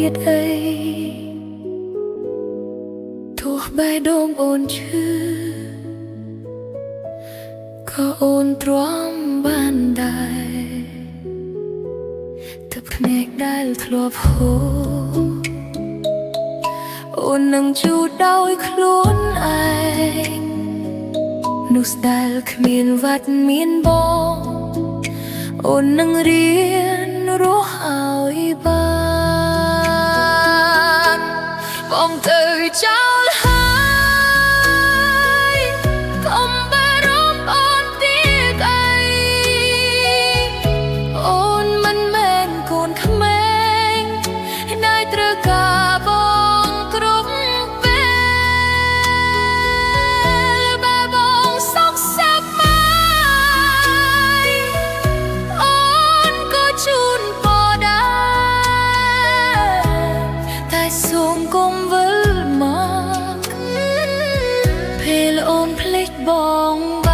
ទៀតអីទោះបែរដងអូនឈឺក៏អូនទ្រាំបានដែរទឹកភ្នែកដែលធ្លាប់ហូរអូននឹងជូតដោយខ្លួនឯងនោះស្ដាយគ្មានវត្តមានបងអូននឹងរៀនរស់ឲ្យបានបងទៅចោលហើយកុំបារម្ភអូនទៀតអីអូនមិនមែនកូនក្មេងដែលត្រូវការបងគ្រប់ពេលបើបងសុខសប្បាយអូនក៏ជូនពរដែរតែសូមកុំវិលមកពេលអូនភ្លេចបងប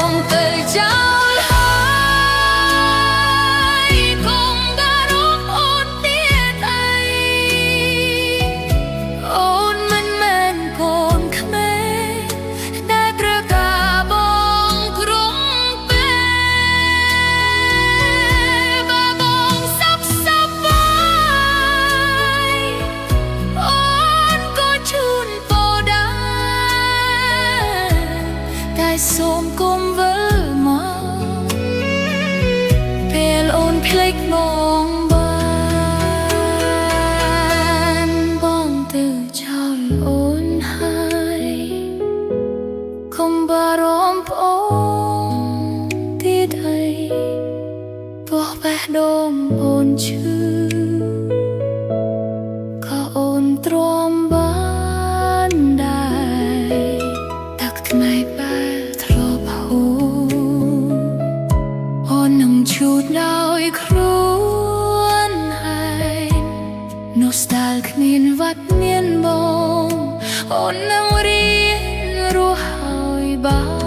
ងទៅចោលហើយកុំបារម្ភអូនទៀតអីអូនមិនមែនកូនក្មេងដែលត្រូវការបងគ្រប់ពេលបើបងសុខសប្បាយអូនក៏ជូនពរដែរតែសូមកុំវិលមកពេលអូនភ្លេចបងបានបងទៅចោលអូនហើយកុំបារម្ភអូនទៀតអីទោះបេះដូងអូនឈឺក៏អូនទ្រាំបានដែរទឹកថ្មីបែបធ្លាប់ហូរអូននឹងជូតដោយខ្លួនឯងនោះស្ដាយគ្មានវត្តមានបងអូននឹងរៀនរស់ឲ្យបាន